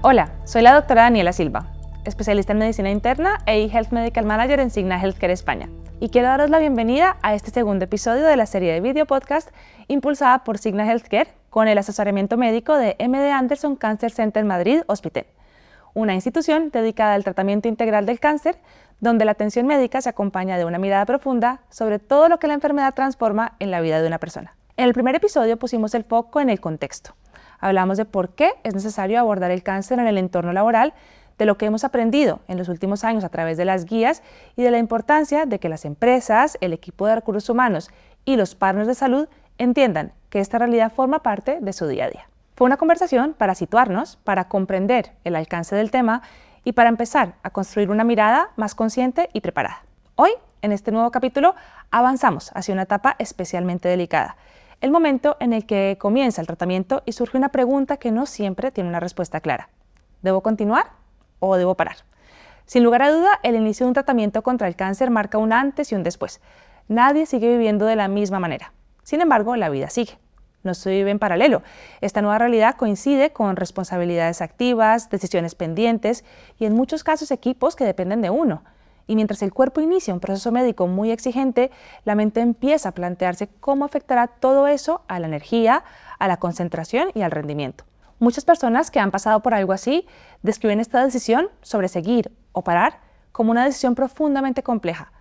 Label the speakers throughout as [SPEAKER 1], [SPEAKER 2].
[SPEAKER 1] Hola, soy la doctora Daniela Silva, especialista en medicina interna e Health Medical Manager en Cigna Healthcare España. Y quiero daros la bienvenida a este segundo episodio de la serie de video podcast impulsada por Cigna Healthcare con el asesoramiento médico de MD Anderson Cancer Center Madrid Hospital, una institución dedicada al tratamiento integral del cáncer, donde la atención médica se acompaña de una mirada profunda sobre todo lo que la enfermedad transforma en la vida de una persona. En el primer episodio pusimos el foco en el contexto. Hablamos de por qué es necesario abordar el cáncer en el entorno laboral, de lo que hemos aprendido en los últimos años a través de las guías y de la importancia de que las empresas, el equipo de recursos humanos y los partners de salud entiendan que esta realidad forma parte de su día a día. Fue una conversación para situarnos, para comprender el alcance del tema y para empezar a construir una mirada más consciente y preparada. Hoy, en este nuevo capítulo, avanzamos hacia una etapa especialmente delicada. El momento en el que comienza el tratamiento y surge una pregunta que no siempre tiene una respuesta clara. ¿Debo continuar o debo parar? Sin lugar a duda, el inicio de un tratamiento contra el cáncer marca un antes y un después. Nadie sigue viviendo de la misma manera. Sin embargo, la vida sigue. No se vive en paralelo. Esta nueva realidad coincide con responsabilidades activas, decisiones pendientes y en muchos casos equipos que dependen de uno. Y mientras el cuerpo inicia un proceso médico muy exigente, la mente empieza a plantearse cómo afectará todo eso a la energía, a la concentración y al rendimiento. Muchas personas que han pasado por algo así describen esta decisión sobre seguir o parar como una decisión profundamente compleja.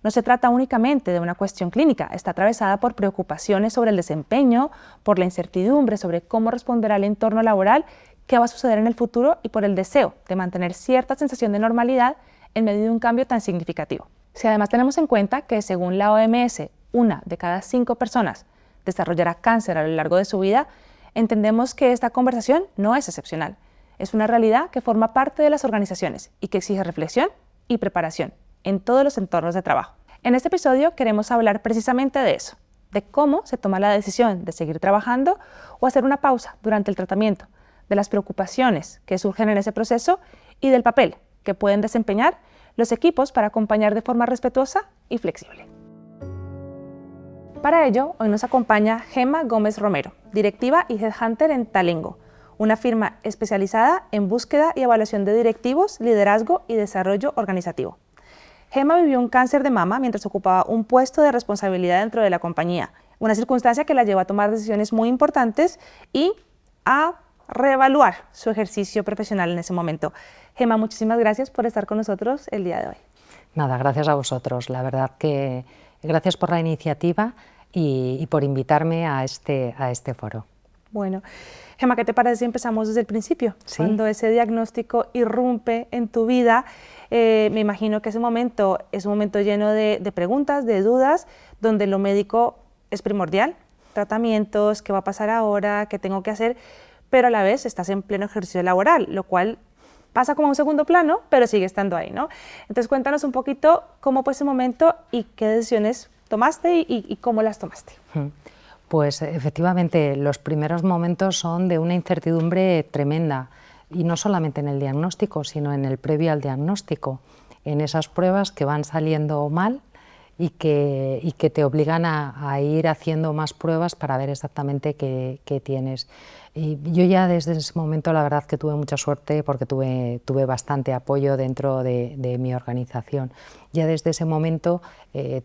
[SPEAKER 1] No se trata únicamente de una cuestión clínica, está atravesada por preocupaciones sobre el desempeño, por la incertidumbre sobre cómo responderá el entorno laboral, qué va a suceder en el futuro y por el deseo de mantener cierta sensación de normalidad en medio de un cambio tan significativo. Si además tenemos en cuenta que según la OMS, 1 de cada 5 personas desarrollará cáncer a lo largo de su vida, entendemos que esta conversación no es excepcional. Es una realidad que forma parte de las organizaciones y que exige reflexión y preparación en todos los entornos de trabajo. En este episodio queremos hablar precisamente de eso, de cómo se toma la decisión de seguir trabajando o hacer una pausa durante el tratamiento, de las preocupaciones que surgen en ese proceso y del papel que pueden desempeñar los equipos para acompañar de forma respetuosa y flexible. Para ello, hoy nos acompaña Gemma Gómez Romero, directiva y headhunter en Talengo, una firma especializada en búsqueda y evaluación de directivos, liderazgo y desarrollo organizativo. Gemma vivió un cáncer de mama mientras ocupaba un puesto de responsabilidad dentro de la compañía, una circunstancia que la llevó a tomar decisiones muy importantes y a reevaluar su ejercicio profesional en ese momento. Gemma, muchísimas gracias por estar con nosotros el día de hoy.
[SPEAKER 2] Nada, gracias a vosotros. La verdad que gracias por la iniciativa y por invitarme a este foro.
[SPEAKER 1] Bueno, Gemma, ¿qué te parece si empezamos desde el principio?
[SPEAKER 2] ¿Sí?
[SPEAKER 1] Cuando ese diagnóstico irrumpe en tu vida, me imagino que ese momento es un momento lleno de preguntas, de dudas, donde lo médico es primordial, tratamientos, qué va a pasar ahora, qué tengo que hacer, pero a la vez estás en pleno ejercicio laboral, lo cual pasa como a un segundo plano, pero sigue estando ahí, ¿no? Entonces cuéntanos un poquito cómo fue ese momento y qué decisiones tomaste y cómo las tomaste.
[SPEAKER 2] Pues efectivamente los primeros momentos son de una incertidumbre tremenda y no solamente en el diagnóstico, sino en el previo al diagnóstico, en esas pruebas que van saliendo mal y que te obligan a ir haciendo más pruebas para ver exactamente qué tienes. Y yo ya desde ese momento la verdad que tuve mucha suerte porque tuve bastante apoyo dentro de mi organización. Ya desde ese momento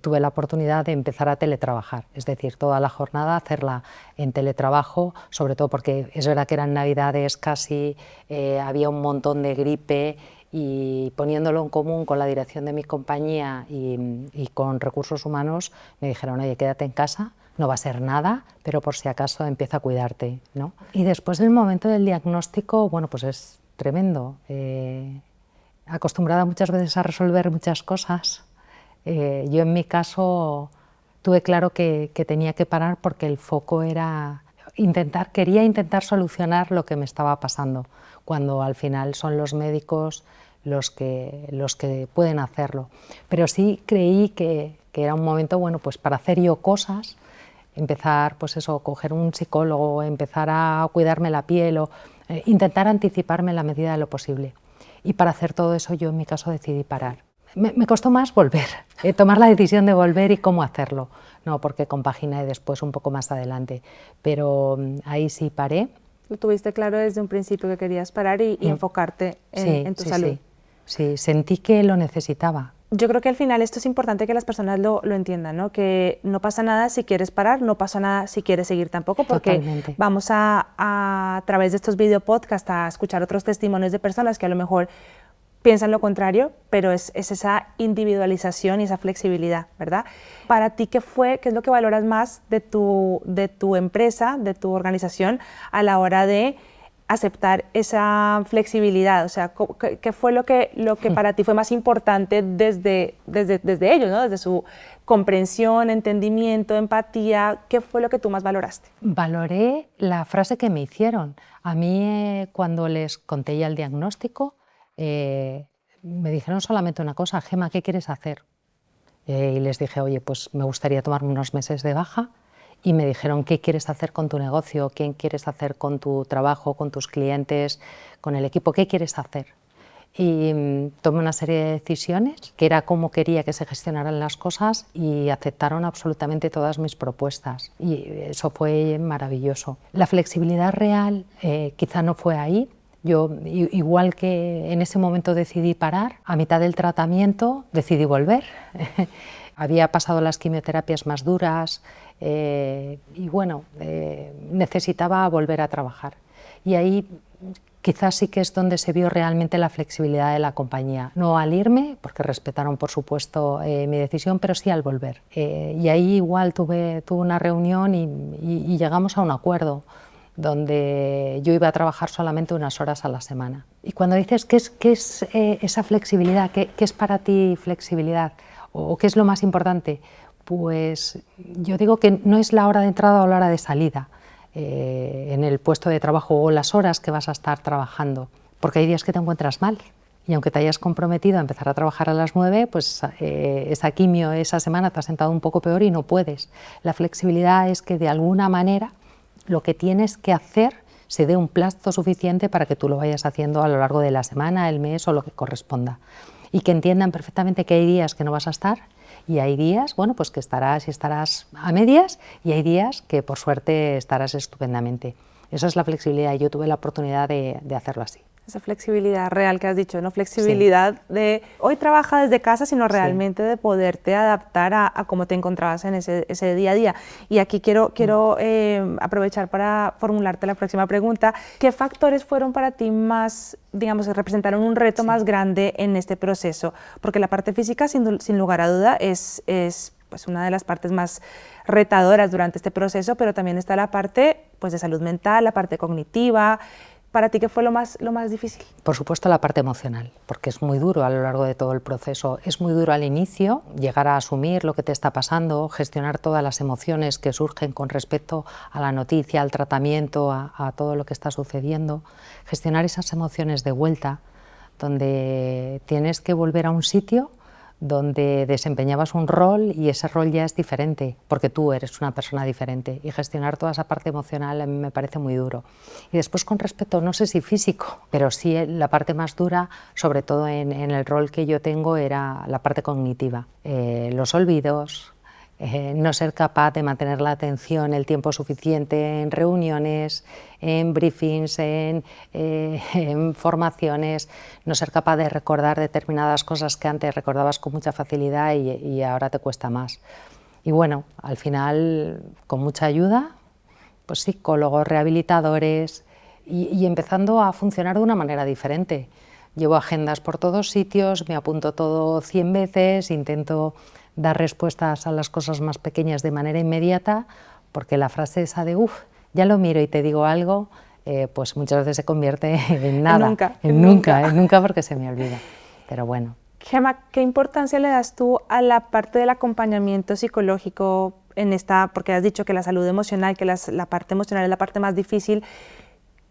[SPEAKER 2] tuve la oportunidad de empezar a teletrabajar, es decir, toda la jornada hacerla en teletrabajo, sobre todo porque es verdad que eran navidades casi, había un montón de gripe y poniéndolo en común con la dirección de mi compañía y con recursos humanos me dijeron, oye, quédate en casa, no va a ser nada, pero por si acaso empieza a cuidarte, ¿no? Y después del momento del diagnóstico, bueno, pues es tremendo. Acostumbrada muchas veces a resolver muchas cosas, yo en mi caso tuve claro que tenía que parar porque el foco era quería intentar solucionar lo que me estaba pasando, cuando al final son los médicos los que pueden hacerlo. Pero sí creí que era un momento, bueno, pues para hacer yo cosas, empezar, pues eso, coger un psicólogo, empezar a cuidarme la piel o intentar anticiparme en la medida de lo posible. Y para hacer todo eso yo en mi caso decidí parar. Me costó más volver, tomar la decisión de volver y cómo hacerlo. No, porque compaginé después un poco más adelante, pero ahí sí paré
[SPEAKER 1] Lo tuviste claro desde un principio que querías parar y enfocarte en tu salud.
[SPEAKER 2] Sí, sentí que lo necesitaba.
[SPEAKER 1] Yo creo que al final esto es importante que las personas lo entiendan, ¿no? Que no pasa nada si quieres parar, no pasa nada si quieres seguir tampoco, porque
[SPEAKER 2] Totalmente.
[SPEAKER 1] vamos a través de estos video podcasts a escuchar otros testimonios de personas que a lo mejor piensan lo contrario, pero es esa individualización y esa flexibilidad, ¿verdad? Para ti, ¿qué es lo que valoras más de tu empresa, de tu organización a la hora de aceptar esa flexibilidad? O sea, ¿qué fue lo que para ti fue más importante desde ellos, ¿no? Desde su comprensión, entendimiento, empatía? ¿Qué fue lo que tú más valoraste?
[SPEAKER 2] Valoré la frase que me hicieron. A mí, cuando les conté ya el diagnóstico, me dijeron solamente una cosa: Gemma, ¿qué quieres hacer? Y les dije, oye, pues me gustaría tomarme unos meses de baja. Y me dijeron, ¿qué quieres hacer con tu negocio? ¿Qué quieres hacer con tu trabajo, con tus clientes, con el equipo? ¿Qué quieres hacer? Y tomé una serie de decisiones, que era cómo quería que se gestionaran las cosas, y aceptaron absolutamente todas mis propuestas. Y eso fue maravilloso. La flexibilidad real quizá no fue ahí. Yo, igual que en ese momento decidí parar, a mitad del tratamiento decidí volver. Había pasado las quimioterapias más duras y bueno, necesitaba volver a trabajar. Y ahí quizás sí que es donde se vio realmente la flexibilidad de la compañía. No al irme, porque respetaron por supuesto mi decisión, pero sí al volver. Y ahí igual tuve una reunión y llegamos a un acuerdo donde yo iba a trabajar solamente unas horas a la semana. Y cuando dices qué es esa flexibilidad, qué es para ti flexibilidad, o qué es lo más importante, pues yo digo que no es la hora de entrada o la hora de salida en el puesto de trabajo, o las horas que vas a estar trabajando, porque hay días que te encuentras mal. Y aunque te hayas comprometido a empezar a trabajar a las 9, pues esa quimio, esa semana te ha sentado un poco peor y no puedes. La flexibilidad es que de alguna manera lo que tienes que hacer se dé un plazo suficiente para que tú lo vayas haciendo a lo largo de la semana, el mes o lo que corresponda. Y que entiendan perfectamente que hay días que no vas a estar y hay días, bueno, pues que estarás a medias, y hay días que por suerte estarás estupendamente. Eso es la flexibilidad, y yo tuve la oportunidad de hacerlo así.
[SPEAKER 1] Esa flexibilidad real que has dicho, no flexibilidad de hoy trabaja desde casa, sino realmente de poderte adaptar a cómo te encontrabas en ese día a día. Y aquí quiero aprovechar para formularte la próxima pregunta. ¿Qué factores fueron para ti más, digamos, representaron un reto más grande en este proceso? Porque la parte física, sin lugar a duda, es pues una de las partes más retadoras durante este proceso, pero también está la parte pues de salud mental, la parte cognitiva. ¿Para ti qué fue lo más difícil?
[SPEAKER 2] Por supuesto la parte emocional, porque es muy duro a lo largo de todo el proceso. Es muy duro al inicio llegar a asumir lo que te está pasando, gestionar todas las emociones que surgen con respecto a la noticia, al tratamiento, a todo lo que está sucediendo. Gestionar esas emociones de vuelta, donde tienes que volver a un sitio donde desempeñabas un rol y ese rol ya es diferente, porque tú eres una persona diferente, y gestionar toda esa parte emocional a mí me parece muy duro. Y después, con respecto, no sé si físico, pero sí la parte más dura, sobre todo en el rol que yo tengo, era la parte cognitiva. Los olvidos, no ser capaz de mantener la atención el tiempo suficiente en reuniones, en briefings, en formaciones, no ser capaz de recordar determinadas cosas que antes recordabas con mucha facilidad y ahora te cuesta más. Y bueno, al final, con mucha ayuda, pues psicólogos, rehabilitadores, y empezando a funcionar de una manera diferente. Llevo agendas por todos sitios, me apunto todo 100 veces, intento dar respuestas a las cosas más pequeñas de manera inmediata, porque la frase esa de ya lo miro y te digo algo, pues muchas veces se convierte en nada, en nunca porque se me olvida, pero bueno.
[SPEAKER 1] Gemma, ¿qué importancia le das tú a la parte del acompañamiento psicológico en esta, porque has dicho que la salud emocional, que la parte emocional es la parte más difícil?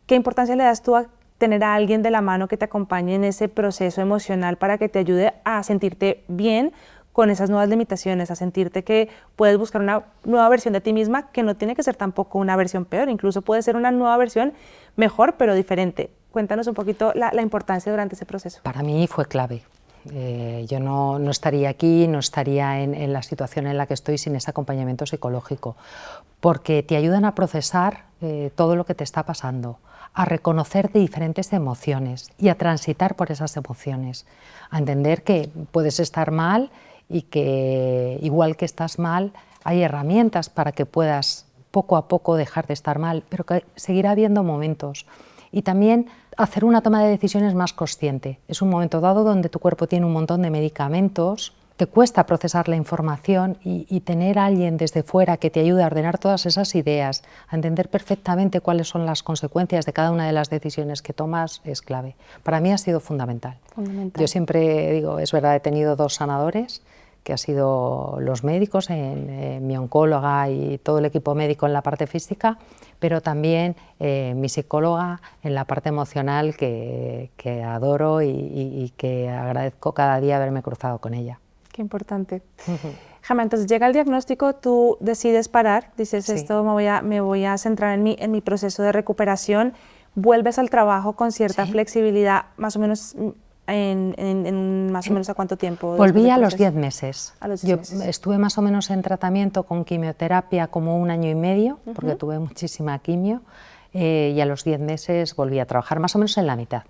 [SPEAKER 1] ¿Qué importancia le das tú a tener a alguien de la mano que te acompañe en ese proceso emocional para que te ayude a sentirte bien con esas nuevas limitaciones, a sentirte que puedes buscar una nueva versión de ti misma, que no tiene que ser tampoco una versión peor, incluso puede ser una nueva versión mejor, pero diferente? Cuéntanos un poquito la importancia durante ese proceso.
[SPEAKER 2] Para mí fue clave. Yo no estaría aquí, no estaría en la situación en la que estoy sin ese acompañamiento psicológico, porque te ayudan a procesar todo lo que te está pasando, a reconocer diferentes emociones y a transitar por esas emociones, a entender que puedes estar mal y que igual que estás mal hay herramientas para que puedas poco a poco dejar de estar mal, pero que seguirá habiendo momentos. Y también hacer una toma de decisiones más consciente. Es un momento dado donde tu cuerpo tiene un montón de medicamentos, te cuesta procesar la información y tener a alguien desde fuera que te ayude a ordenar todas esas ideas, a entender perfectamente cuáles son las consecuencias de cada una de las decisiones que tomas es clave. Para mí ha sido fundamental. Yo siempre digo, es verdad, he tenido 2 sanadores, que han sido los médicos, mi oncóloga y todo el equipo médico en la parte física, pero también mi psicóloga en la parte emocional que adoro y que agradezco cada día haberme cruzado con ella.
[SPEAKER 1] Qué importante. Gemma, entonces llega el diagnóstico, tú decides parar, dices
[SPEAKER 2] Sí.
[SPEAKER 1] esto me voy a centrar en mi proceso de recuperación, vuelves al trabajo con cierta
[SPEAKER 2] Sí.
[SPEAKER 1] flexibilidad, más o menos más o menos ¿a cuánto tiempo?
[SPEAKER 2] Volví a los 10 meses.
[SPEAKER 1] A los 10
[SPEAKER 2] Yo
[SPEAKER 1] meses.
[SPEAKER 2] estuve más o menos en tratamiento con quimioterapia como 1 año y medio, porque tuve muchísima quimio, y a los 10 meses volví a trabajar, más o menos en la mitad.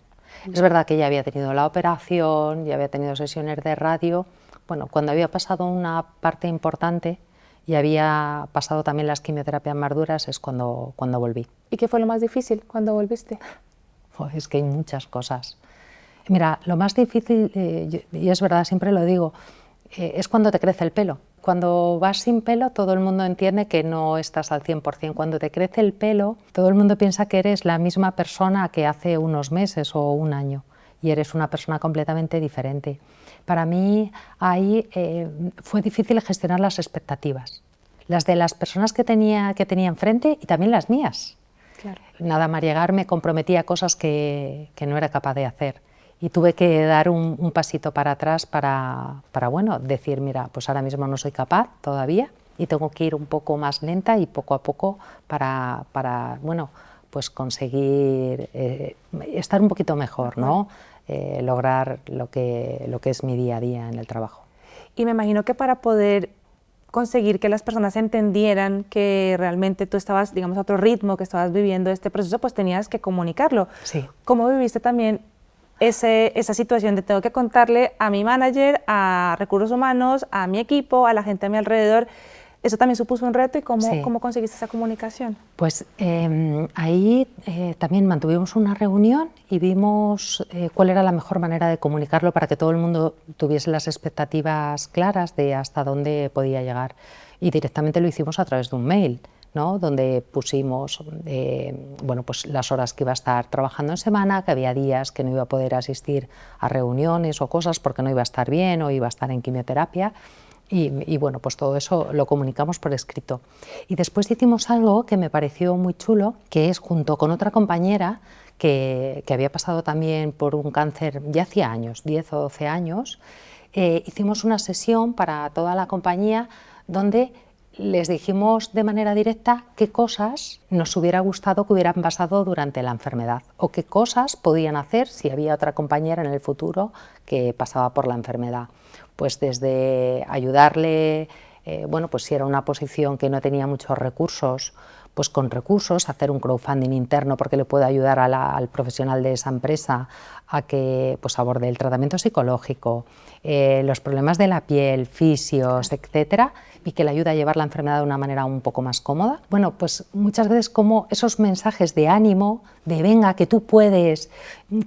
[SPEAKER 2] Es verdad que ya había tenido la operación, ya había tenido sesiones de radio. Bueno, cuando había pasado una parte importante y había pasado también las quimioterapias más duras es cuando volví.
[SPEAKER 1] ¿Y qué fue lo más difícil cuando volviste?
[SPEAKER 2] Es que hay muchas cosas. Mira, lo más difícil, y es verdad, siempre lo digo, es cuando te crece el pelo. Cuando vas sin pelo, todo el mundo entiende que no estás al 100%. Cuando te crece el pelo, todo el mundo piensa que eres la misma persona que hace unos meses o 1 año, y eres una persona completamente diferente. Para mí ahí fue difícil gestionar las expectativas, las de las personas que tenía enfrente y también las mías.
[SPEAKER 1] Claro.
[SPEAKER 2] Nada más llegar me comprometí a cosas que no era capaz de hacer. Y tuve que dar un pasito para atrás para bueno, decir, mira, pues ahora mismo no soy capaz todavía y tengo que ir un poco más lenta y poco a poco para bueno, pues conseguir estar un poquito mejor, ¿no? Lograr lo que es mi día a día en el trabajo.
[SPEAKER 1] Y me imagino que para poder conseguir que las personas entendieran que realmente tú estabas, digamos, a otro ritmo, que estabas viviendo este proceso, pues tenías que comunicarlo.
[SPEAKER 2] Sí.
[SPEAKER 1] ¿Cómo viviste también esa situación de tengo que contarle a mi manager, a recursos humanos, a mi equipo, a la gente a mi alrededor? ¿Eso también supuso un reto y cómo conseguiste esa comunicación?
[SPEAKER 2] Pues ahí también mantuvimos una reunión y vimos cuál era la mejor manera de comunicarlo para que todo el mundo tuviese las expectativas claras de hasta dónde podía llegar. Y directamente lo hicimos a través de un mail, ¿no? Donde pusimos bueno, pues las horas que iba a estar trabajando en semana, que había días que no iba a poder asistir a reuniones o cosas porque no iba a estar bien o iba a estar en quimioterapia. Y bueno, pues todo eso lo comunicamos por escrito. Y después hicimos algo que me pareció muy chulo, que es junto con otra compañera que había pasado también por un cáncer ya hacía años, 10 o 12 años, hicimos una sesión para toda la compañía donde les dijimos de manera directa qué cosas nos hubiera gustado que hubieran pasado durante la enfermedad o qué cosas podían hacer si había otra compañera en el futuro que pasaba por la enfermedad. Pues desde ayudarle, bueno, pues si era una posición que no tenía muchos recursos, pues con recursos, hacer un crowdfunding interno porque le puede ayudar al profesional de esa empresa a que pues aborde el tratamiento psicológico, los problemas de la piel, fisios, etcétera, y que le ayude a llevar la enfermedad de una manera un poco más cómoda. Bueno, pues muchas veces como esos mensajes de ánimo, de venga, que tú puedes,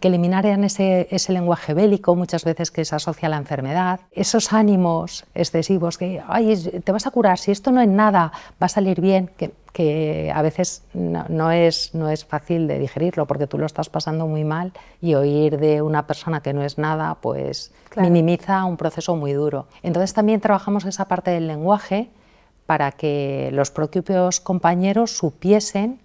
[SPEAKER 2] que eliminaran ese lenguaje bélico muchas veces que se asocia a la enfermedad, esos ánimos excesivos que ay, te vas a curar, si esto no es nada, va a salir bien, que a veces no es fácil de digerirlo porque tú lo estás pasando muy mal y oír de una persona que no es nada, pues claro, minimiza un proceso muy duro. Entonces también trabajamos esa parte del lenguaje para que los propios compañeros supiesen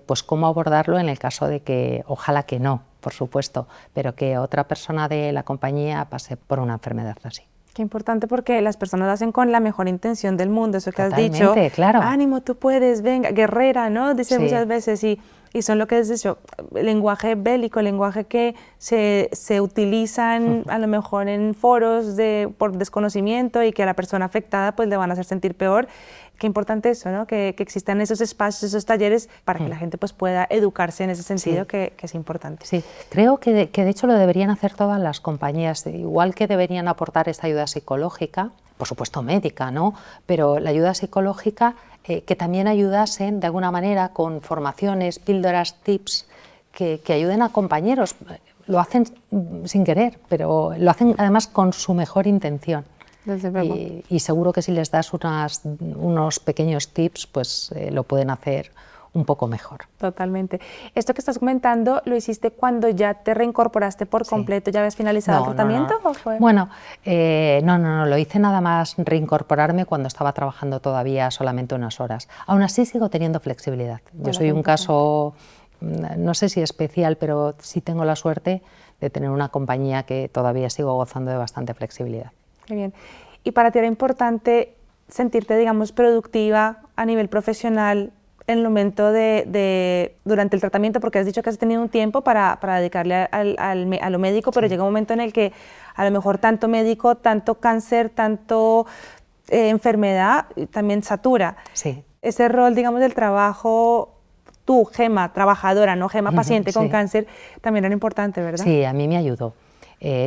[SPEAKER 2] pues cómo abordarlo en el caso de que, ojalá que no, por supuesto, pero que otra persona de la compañía pase por una enfermedad así.
[SPEAKER 1] Qué importante porque las personas lo hacen con la mejor intención del mundo, eso que
[SPEAKER 2] Totalmente,
[SPEAKER 1] has dicho,
[SPEAKER 2] claro.
[SPEAKER 1] ánimo, tú puedes, venga, guerrera, ¿no? Dice
[SPEAKER 2] Sí.
[SPEAKER 1] muchas veces y Y son lo que es eso, lenguaje bélico, lenguaje que se utilizan a lo mejor en foros por desconocimiento y que a la persona afectada pues le van a hacer sentir peor. Qué importante eso, ¿no? Que existan esos espacios, esos talleres para que la gente pues pueda educarse en ese sentido, que es importante.
[SPEAKER 2] Sí, creo que de hecho lo deberían hacer todas las compañías, igual que deberían aportar esta ayuda psicológica, por supuesto médica, ¿no? Pero la ayuda psicológica que también ayudasen de alguna manera con formaciones, píldoras, tips que ayuden a compañeros. Lo hacen sin querer, pero lo hacen además con su mejor intención. Y seguro que si les das unos pequeños tips, pues lo pueden hacer un poco mejor.
[SPEAKER 1] Totalmente. Esto que estás comentando, ¿lo hiciste cuando ya te reincorporaste por completo? ¿Ya habías finalizado el tratamiento?
[SPEAKER 2] No.
[SPEAKER 1] ¿O fue?
[SPEAKER 2] Bueno, no, lo hice nada más reincorporarme cuando estaba trabajando todavía solamente unas horas. Aún así sigo teniendo flexibilidad. Yo soy un caso, no sé si especial, pero sí tengo la suerte de tener una compañía que todavía sigo gozando de bastante flexibilidad.
[SPEAKER 1] Qué bien. ¿Y para ti era importante sentirte, digamos, productiva a nivel profesional en el momento durante el tratamiento? Porque has dicho que has tenido un tiempo para dedicarle a lo médico, pero llega un momento en el que a lo mejor tanto médico, tanto cáncer, tanto enfermedad, también satura.
[SPEAKER 2] Sí.
[SPEAKER 1] Ese rol, digamos, del trabajo, tú, Gemma, trabajadora, no Gemma, paciente con cáncer, también era importante, ¿verdad?
[SPEAKER 2] Sí, a mí me ayudó.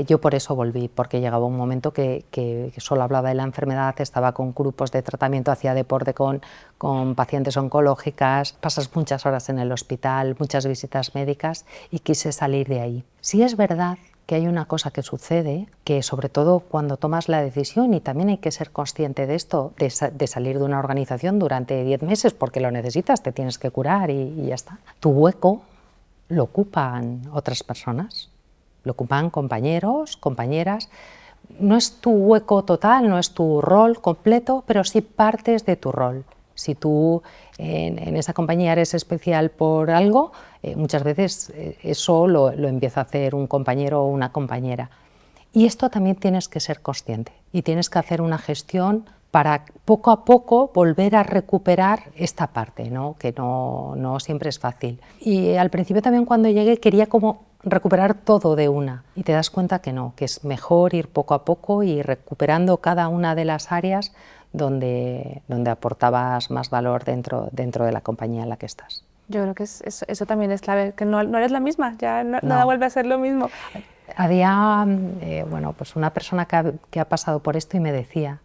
[SPEAKER 2] Yo por eso volví, porque llegaba un momento que solo hablaba de la enfermedad, estaba con grupos de tratamiento, hacía deporte con pacientes oncológicas, pasas muchas horas en el hospital, muchas visitas médicas y quise salir de ahí. Sí es verdad que hay una cosa que sucede, que sobre todo cuando tomas la decisión, y también hay que ser consciente de esto, de salir de una organización durante 10 meses porque lo necesitas, te tienes que curar y ya está. Tu hueco lo ocupan otras personas. Lo ocupan compañeros, compañeras. No es tu hueco total, no es tu rol completo, pero sí partes de tu rol. Si tú en esa compañía eres especial por algo, muchas veces eso lo empieza a hacer un compañero o una compañera. Y esto también tienes que ser consciente y tienes que hacer una gestión para poco a poco volver a recuperar esta parte, ¿no? Que no siempre es fácil. Y al principio también cuando llegué quería como recuperar todo de una y te das cuenta que no, que es mejor ir poco a poco y recuperando cada una de las áreas donde aportabas más valor dentro de la compañía en la que estás.
[SPEAKER 1] Yo creo que eso también es clave, que no eres la misma, ya nada vuelve a ser lo mismo.
[SPEAKER 2] Había pues una persona que ha pasado por esto y me decía,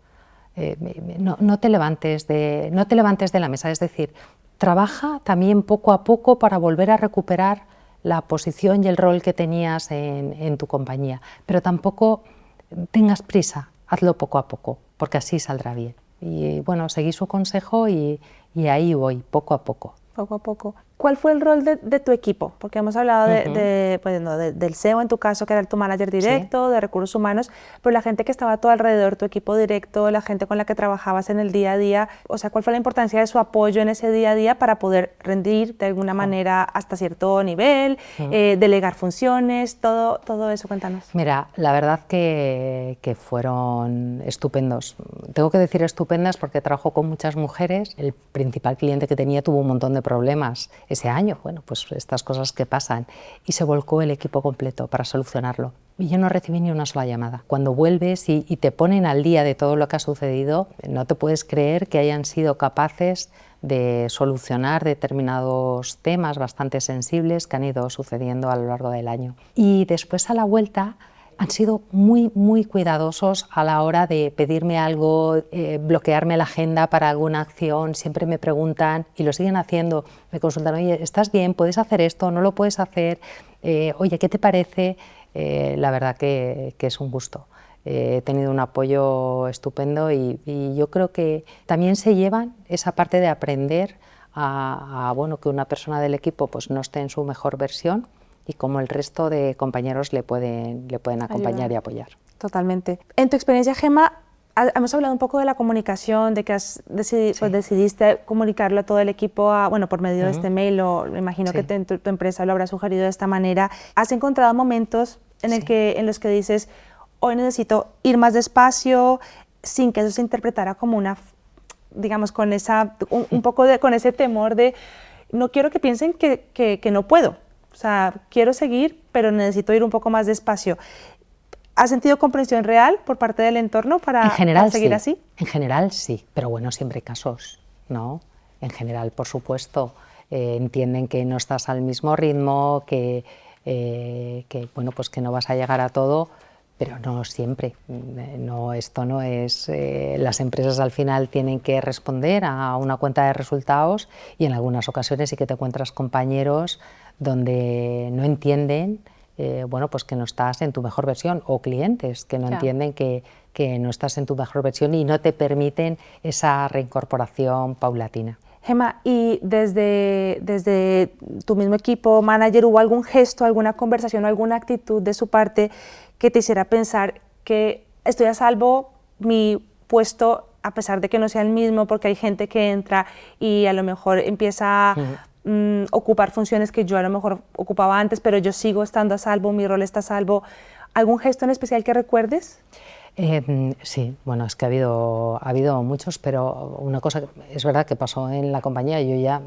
[SPEAKER 2] no te levantes de la mesa, es decir, trabaja también poco a poco para volver a recuperar la posición y el rol que tenías en tu compañía, pero tampoco tengas prisa, hazlo poco a poco, porque así saldrá bien. Y bueno, seguí su consejo y ahí voy, poco a poco.
[SPEAKER 1] Poco a poco. ¿Cuál fue el rol de tu equipo? Porque hemos hablado del CEO en tu caso, que era tu manager directo, de recursos humanos, pero la gente que estaba a tu alrededor, tu equipo directo, la gente con la que trabajabas en el día a día, o sea, ¿cuál fue la importancia de su apoyo en ese día a día para poder rendir de alguna manera hasta cierto nivel, delegar funciones, todo eso? Cuéntanos.
[SPEAKER 2] Mira, la verdad que fueron estupendos. Tengo que decir estupendas porque trabajo con muchas mujeres. El principal cliente que tenía tuvo un montón de problemas ese año, bueno, pues estas cosas que pasan, y se volcó el equipo completo para solucionarlo. Y yo no recibí ni una sola llamada. Cuando vuelves y te ponen al día de todo lo que ha sucedido, no te puedes creer que hayan sido capaces de solucionar determinados temas bastante sensibles que han ido sucediendo a lo largo del año. Y después a la vuelta han sido muy, muy cuidadosos a la hora de pedirme algo, bloquearme la agenda para alguna acción. Siempre me preguntan, y lo siguen haciendo, me consultan, oye, ¿estás bien? ¿Puedes hacer esto? ¿No lo puedes hacer? Oye, ¿qué te parece? La verdad que es un gusto. He tenido un apoyo estupendo y yo creo que también se llevan esa parte de aprender a que una persona del equipo pues, no esté en su mejor versión, y como el resto de compañeros le pueden acompañar y apoyar.
[SPEAKER 1] Totalmente. En tu experiencia, Gemma, hemos hablado un poco de la comunicación, de que decidiste comunicarlo a todo el equipo por medio de este mail, o me imagino que tu empresa lo habrá sugerido de esta manera. ¿Has encontrado momentos en los que dices, hoy necesito ir más despacio, sin que eso se interpretara como una, digamos, con ese temor de no quiero que piensen que no puedo. O sea, quiero seguir, pero necesito ir un poco más despacio. ¿Has sentido comprensión real por parte del entorno para seguir así?
[SPEAKER 2] En general sí, pero bueno, siempre hay casos, ¿no? En general, por supuesto, entienden que no estás al mismo ritmo, bueno, pues que no vas a llegar a todo, pero no siempre. No, esto no es... las empresas al final tienen que responder a una cuenta de resultados y en algunas ocasiones sí que te encuentras compañeros donde no entienden bueno, pues que no estás en tu mejor versión, o clientes que no entienden que no estás en tu mejor versión y no te permiten esa reincorporación paulatina.
[SPEAKER 1] Gemma, y desde tu mismo equipo, manager, ¿hubo algún gesto, alguna conversación o alguna actitud de su parte que te hiciera pensar que estoy a salvo, mi puesto, a pesar de que no sea el mismo, porque hay gente que entra y a lo mejor empieza a ocupar funciones que yo a lo mejor ocupaba antes, pero yo sigo estando a salvo, mi rol está a salvo? ¿Algún gesto en especial que recuerdes?
[SPEAKER 2] Sí, bueno, es que ha habido muchos, pero una cosa es verdad que pasó en la compañía, yo ya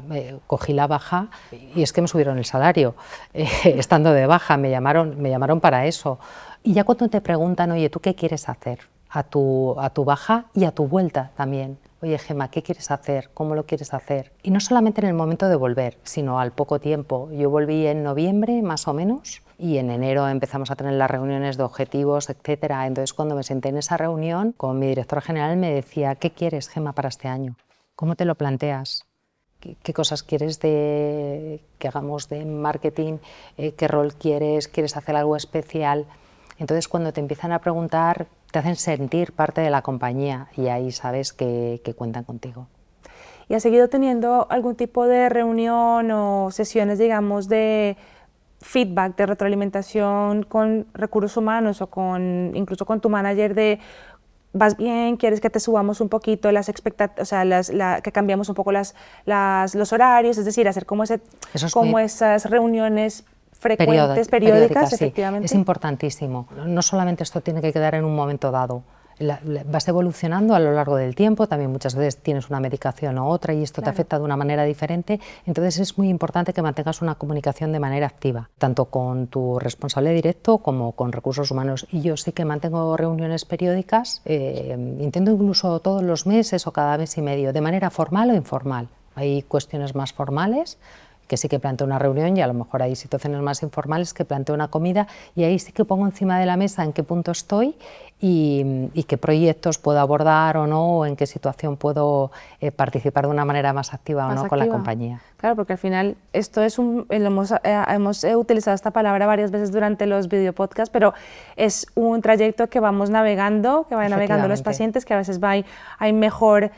[SPEAKER 2] cogí la baja y es que me subieron el salario, estando de baja, me llamaron para eso. Y ya cuando te preguntan, oye, ¿tú qué quieres hacer a tu baja y a tu vuelta también? Oye, Gemma, ¿qué quieres hacer? ¿Cómo lo quieres hacer? Y no solamente en el momento de volver, sino al poco tiempo. Yo volví en noviembre, más o menos, y en enero empezamos a tener las reuniones de objetivos, etcétera. Entonces, cuando me senté en esa reunión, con mi director general me decía, ¿qué quieres, Gemma, para este año? ¿Cómo te lo planteas? ¿Qué cosas quieres que hagamos de marketing? ¿Qué rol quieres? ¿Quieres hacer algo especial? Entonces, cuando te empiezan a preguntar, te hacen sentir parte de la compañía y ahí sabes que cuentan contigo.
[SPEAKER 1] ¿Y has seguido teniendo algún tipo de reunión o sesiones, digamos, de feedback, de retroalimentación con recursos humanos o incluso con tu manager de vas bien, quieres que te subamos un poquito las expectativas, o sea, que cambiamos un poco los horarios, es decir, hacer como esas reuniones frecuentes, periódicas, efectivamente?
[SPEAKER 2] Sí, es importantísimo. No solamente esto tiene que quedar en un momento dado, vas evolucionando a lo largo del tiempo, también muchas veces tienes una medicación u otra y esto te afecta de una manera diferente, entonces es muy importante que mantengas una comunicación de manera activa, tanto con tu responsable directo como con recursos humanos. Y yo sí que mantengo reuniones periódicas, intento incluso todos los meses o cada mes y medio, de manera formal o informal. Hay cuestiones más formales, que sí que planteo una reunión y a lo mejor hay situaciones más informales que planteo una comida y ahí sí que pongo encima de la mesa en qué punto estoy y qué proyectos puedo abordar o no, o en qué situación puedo participar de una manera más activa o no con la compañía.
[SPEAKER 1] Claro, porque al final esto es hemos utilizado esta palabra varias veces durante los videopodcasts, pero es un trayecto que vamos navegando, que van navegando los pacientes, que a veces hay mejor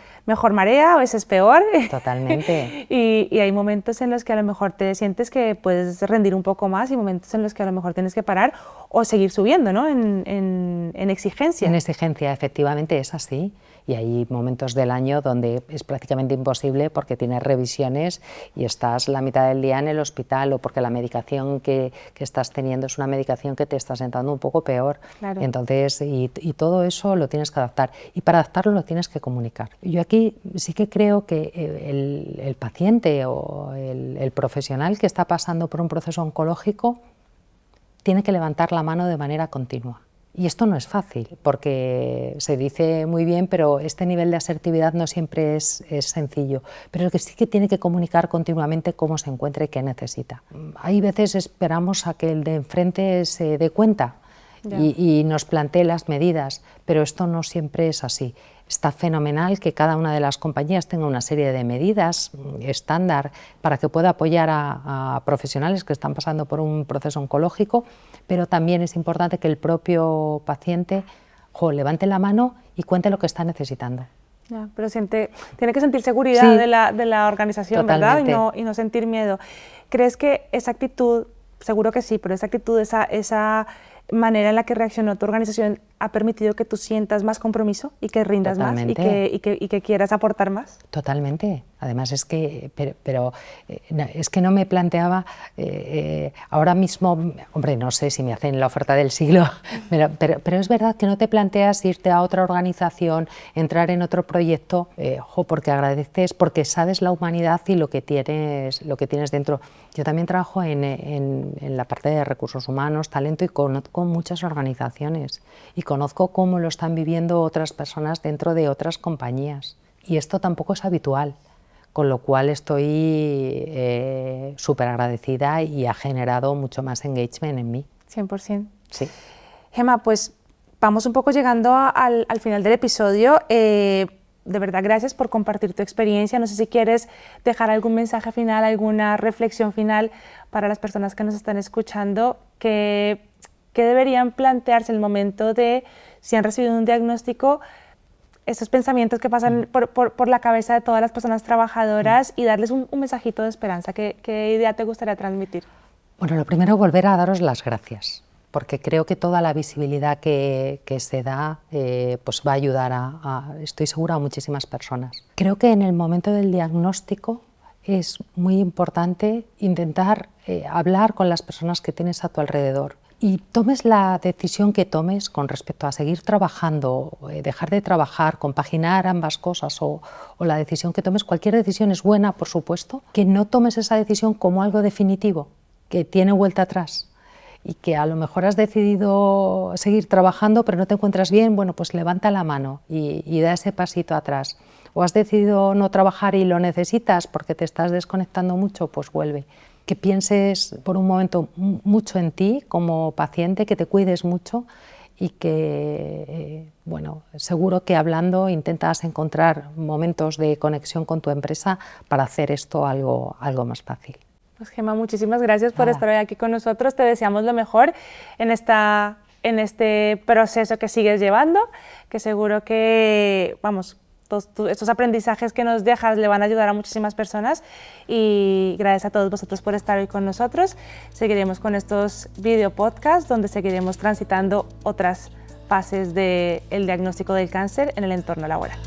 [SPEAKER 1] marea, a veces peor.
[SPEAKER 2] Totalmente.
[SPEAKER 1] y hay momentos en los que a lo mejor te sientes que puedes rendir un poco más y momentos en los que a lo mejor tienes que parar o seguir subiendo, ¿no? En exigencia.
[SPEAKER 2] En exigencia, efectivamente, es así. Y hay momentos del año donde es prácticamente imposible porque tienes revisiones y estás la mitad del día en el hospital o porque la medicación que estás teniendo es una medicación que te está sentando un poco peor.
[SPEAKER 1] Claro.
[SPEAKER 2] Entonces, y todo eso lo tienes que adaptar y para adaptarlo lo tienes que comunicar. Yo aquí sí que creo que el paciente o el profesional que está pasando por un proceso oncológico tiene que levantar la mano de manera continua. Y esto no es fácil, porque se dice muy bien, pero este nivel de asertividad no siempre es sencillo. Pero que sí que tiene que comunicar continuamente cómo se encuentra y qué necesita. Hay veces esperamos a que el de enfrente se dé cuenta y nos plantee las medidas, pero esto no siempre es así. Está fenomenal que cada una de las compañías tenga una serie de medidas estándar para que pueda apoyar a profesionales que están pasando por un proceso oncológico, pero también es importante que el propio paciente levante la mano y cuente lo que está necesitando.
[SPEAKER 1] Pero tiene que sentir seguridad de la organización,
[SPEAKER 2] totalmente.
[SPEAKER 1] ¿verdad? Y no sentir miedo. ¿Crees que esa actitud, seguro que sí, pero esa actitud, esa manera en la que reaccionó tu organización ha permitido que tú sientas más compromiso y que rindas
[SPEAKER 2] Totalmente.
[SPEAKER 1] más y que quieras aportar más?
[SPEAKER 2] Totalmente. Además es que, es que no me planteaba ahora mismo, hombre, no sé si me hacen la oferta del siglo, pero es verdad que no te planteas irte a otra organización, entrar en otro proyecto, porque agradeces, porque sabes la humanidad y lo que tienes dentro. Yo también trabajo en la parte de recursos humanos, talento, y conozco muchas organizaciones y conozco cómo lo están viviendo otras personas dentro de otras compañías. Y esto tampoco es habitual, con lo cual estoy súper agradecida y ha generado mucho más engagement en mí.
[SPEAKER 1] 100%.
[SPEAKER 2] Sí.
[SPEAKER 1] Gemma, pues vamos un poco llegando al final del episodio. De verdad, gracias por compartir tu experiencia. No sé si quieres dejar algún mensaje final, alguna reflexión final para las personas que nos están escuchando, que deberían plantearse en el momento de, si han recibido un diagnóstico, esos pensamientos que pasan por la cabeza de todas las personas trabajadoras y darles un mensajito de esperanza. ¿Qué idea te gustaría transmitir?
[SPEAKER 2] Bueno, lo primero, volver a daros las gracias, porque creo que toda la visibilidad que se da pues va a ayudar estoy segura, a muchísimas personas. Creo que en el momento del diagnóstico es muy importante intentar hablar con las personas que tienes a tu alrededor. Y tomes la decisión que tomes con respecto a seguir trabajando, dejar de trabajar, compaginar ambas cosas o la decisión que tomes, cualquier decisión es buena, por supuesto, que no tomes esa decisión como algo definitivo, que tiene vuelta atrás y que a lo mejor has decidido seguir trabajando pero no te encuentras bien, bueno, pues levanta la mano y da ese pasito atrás. O has decidido no trabajar y lo necesitas porque te estás desconectando mucho, pues vuelve. Que pienses por un momento mucho en ti como paciente, que te cuides mucho y que, bueno, seguro que hablando intentas encontrar momentos de conexión con tu empresa para hacer esto algo más fácil.
[SPEAKER 1] Pues Gemma, muchísimas gracias por estar hoy aquí con nosotros. Te deseamos lo mejor en este proceso que sigues llevando, que seguro que, vamos, estos aprendizajes que nos dejas le van a ayudar a muchísimas personas, y gracias a todos vosotros por estar hoy con nosotros. Seguiremos con estos video podcasts donde seguiremos transitando otras fases del diagnóstico del cáncer en el entorno laboral.